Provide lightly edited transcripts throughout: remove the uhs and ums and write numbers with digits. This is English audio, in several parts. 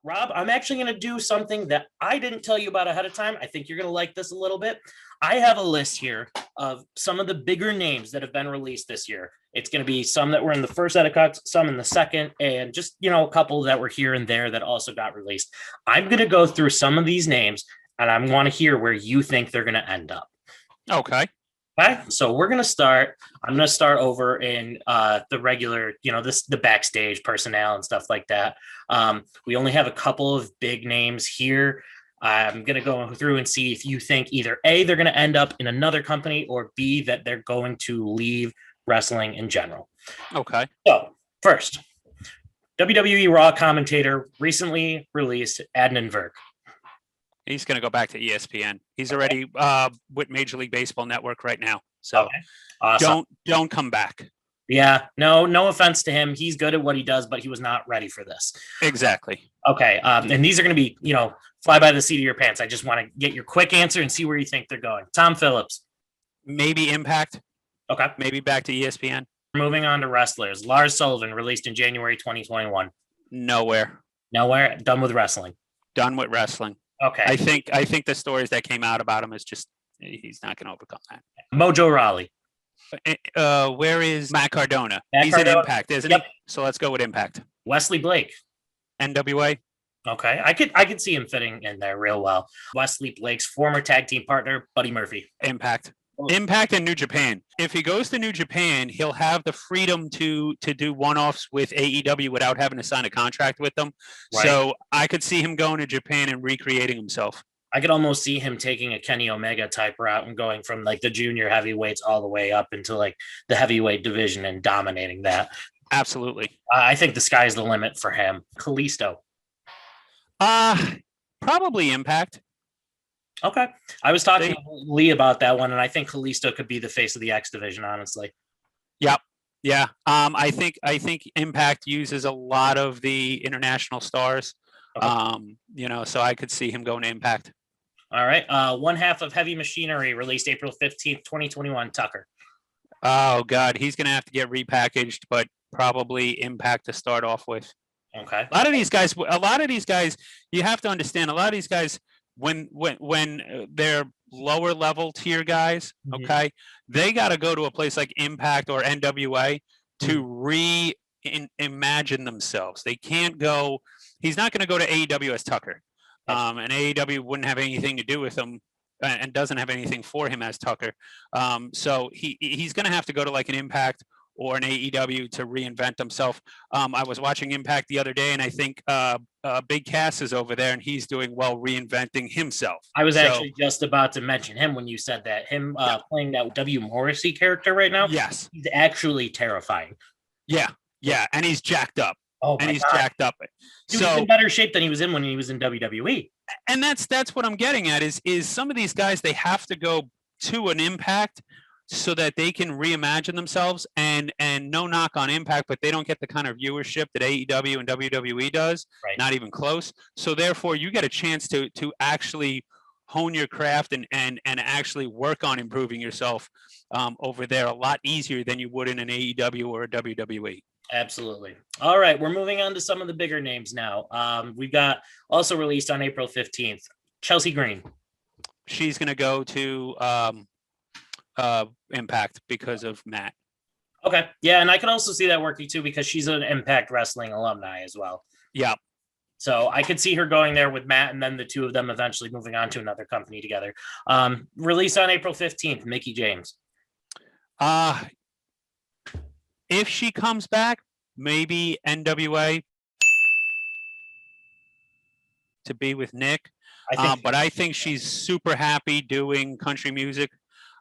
Rob, I'm actually going to do something that I didn't tell you about ahead of time. I think you're going to like this a little bit. I have a list here of some of the bigger names that have been released this year. It's going to be some that were in the first set of cuts, some in the second, and just, a couple that were here and there that also got released. I'm going to go through some of these names, and I want to hear where you think they're going to end up. Okay. Okay, so we're gonna start. I'm gonna start over in the regular, the backstage personnel and stuff like that. We only have a couple of big names here. I'm gonna go through and see if you think either A, they're gonna end up in another company, or B, that they're going to leave wrestling in general. Okay. So first, WWE Raw commentator recently released Adnan Virk. He's going to go back to ESPN. He's already with Major League Baseball Network right now. So okay. Awesome. don't come back. Yeah, no offense to him. He's good at what he does, but he was not ready for this. Exactly. Okay. And these are going to be, fly by the seat of your pants. I just want to get your quick answer and see where you think they're going. Tom Phillips. Maybe Impact. Okay. Maybe back to ESPN. Moving on to wrestlers. Lars Sullivan, released in January 2021. Nowhere. Done with wrestling. Done with wrestling. Okay. I think the stories that came out about him is just he's not going to overcome that. Mojo Rawley. Where is Matt Cardona? He's Cardona. in Impact, isn't he? So let's go with Impact. Wesley Blake. NWA. Okay. I could see him fitting in there real well. Wesley Blake's former tag team partner, Buddy Murphy. Impact. Impact and New Japan. If he goes to New Japan, he'll have the freedom to do one-offs with AEW without having to sign a contract with them. Right. So I could see him going to Japan and recreating himself. I could almost see him taking a Kenny Omega type route and going from like the junior heavyweights all the way up into like the heavyweight division and dominating that. Absolutely. I think the sky's the limit for him. Kalisto. Probably Impact. Okay. I was talking to Lee about that one, and I think Kalisto could be the face of the X division, honestly. Yep. Yeah. I think Impact uses a lot of the international stars. Okay. So I could see him going to Impact. All right. One half of Heavy Machinery, released April 15th, 2021, Tucker. Oh God, he's gonna have to get repackaged, but probably Impact to start off with. Okay. A lot of these guys, you have to understand, a lot of these guys, when they're lower level tier guys, okay, they got to go to a place like Impact or NWA to reimagine themselves. They can't go. He's not going to go to AEW as Tucker, and AEW wouldn't have anything to do with him, and doesn't have anything for him as Tucker. So he's going to have to go to like an Impact or an AEW to reinvent himself. I was watching Impact the other day, and I think Big Cass is over there, and he's doing well reinventing himself. I was actually just about to mention him when you said that. Him playing that W. Morrissey character right now. Yes. He's actually terrifying. Yeah, and he's jacked up. Oh, and he's God. jacked up. He was in better shape than he was in when he was in WWE. And that's what I'm getting at is some of these guys, they have to go to an Impact so that they can reimagine themselves, and no knock on Impact, but they don't get the kind of viewership that AEW and WWE does, right. Not even close. So therefore you get a chance to actually hone your craft and actually work on improving yourself over there a lot easier than you would in an AEW or a WWE. Absolutely. All right, we're moving on to some of the bigger names now. We've got also released on April 15th, Chelsea Green. She's going to go to Impact because of Matt. Okay. Yeah, and I can also see that working too because she's an Impact Wrestling alumni as well. Yeah. So I could see her going there with Matt and then the two of them eventually moving on to another company together. Released on April 15th, Mickie James. If she comes back, maybe NWA to be with Nick. But I think she's super happy doing country music.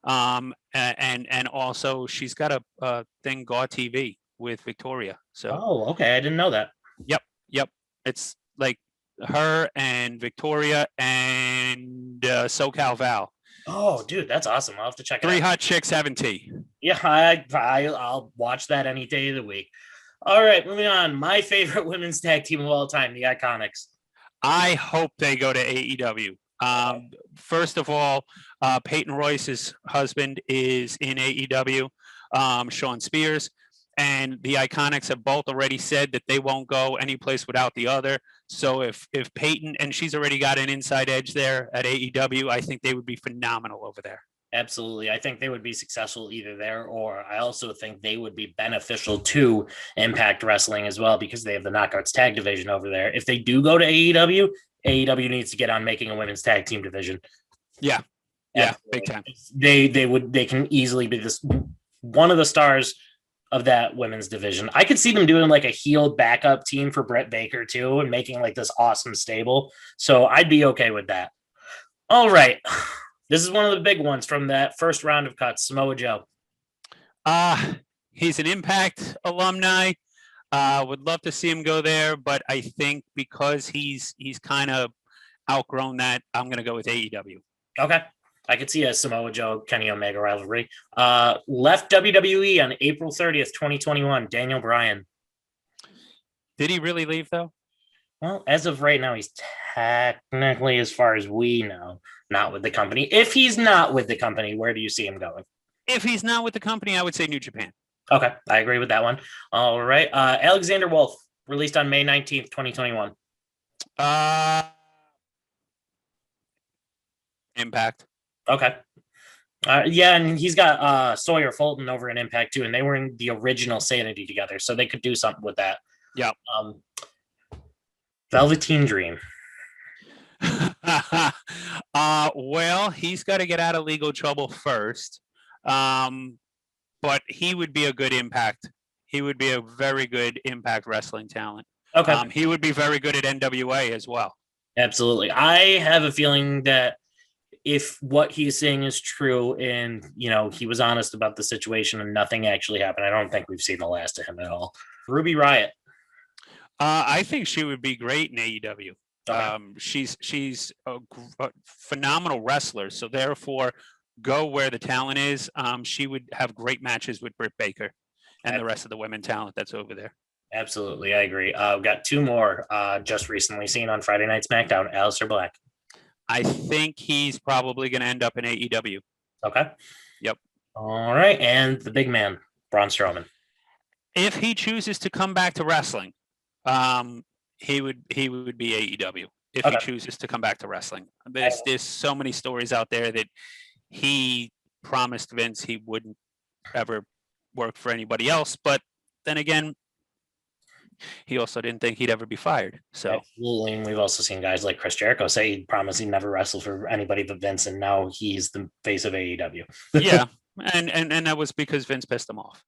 And also she's got a thing, Gaw TV with Victoria. So okay, I didn't know that. Yep. It's like her and Victoria and SoCal Val. Oh, dude, that's awesome. I'll have to check it out. 3 hot chicks having tea. Yeah, I'll watch that any day of the week. All right, moving on. My favorite women's tag team of all time, the Iconics. I hope they go to AEW. First of all, Peyton Royce's husband is in AEW, Sean Spears, and the Iconics have both already said that they won't go any place without the other. So if Peyton, and she's already got an inside edge there at AEW, I think they would be phenomenal over there. Absolutely. I think they would be successful either there, or I also think they would be beneficial to Impact Wrestling as well, because they have the Knockouts tag division over there. If they do go to AEW, AEW needs to get on making a women's tag team division. Yeah. Yeah. Big time. They can easily be this one of the stars of that women's division. I could see them doing like a heel backup team for Britt Baker too, and making like this awesome stable. So I'd be okay with that. All right. This is one of the big ones from that first round of cuts, Samoa Joe. He's an Impact alumni. Would love to see him go there, but I think because he's kind of outgrown that, I'm going to go with AEW. Okay. I could see a Samoa Joe, Kenny Omega rivalry. Left WWE on April 30th, 2021, Daniel Bryan. Did he really leave, though? Well, as of right now, he's technically, as far as we know, not with the company. If he's not with the company, where do you see him going? If he's not with the company, I would say New Japan. Okay, I agree with that one. All right. Alexander Wolf, released on May 19th, 2021. Impact. Okay. Yeah, and he's got Sawyer Fulton over in Impact too, and they were in the original Sanity together, so they could do something with that. Yeah. Velveteen Dream. Well, he's got to get out of legal trouble first. But he would be a good Impact. He would be a very good Impact wrestling talent. Okay. He would be very good at NWA as well. Absolutely. I have a feeling that if what he's saying is true and, he was honest about the situation and nothing actually happened, I don't think we've seen the last of him at all. Ruby Riott. I think she would be great in AEW. Okay. She's a phenomenal wrestler. So therefore, go where the talent is. She would have great matches with Britt Baker and the rest of the women talent that's over there. Absolutely. I agree. We've got two more just recently seen on Friday Night SmackDown, Aleister Black. I think he's probably going to end up in AEW. Okay. Yep. All right. And the big man, Braun Strowman. If he chooses to come back to wrestling, he would be AEW if he chooses to come back to wrestling. There's so many stories out there that he promised Vince he wouldn't ever work for anybody else, but then again, he also didn't think he'd ever be fired. So absolutely. And we've also seen guys like Chris Jericho say he promised he'd never wrestle for anybody but Vince, and now he's the face of AEW. Yeah, and that was because Vince pissed him off.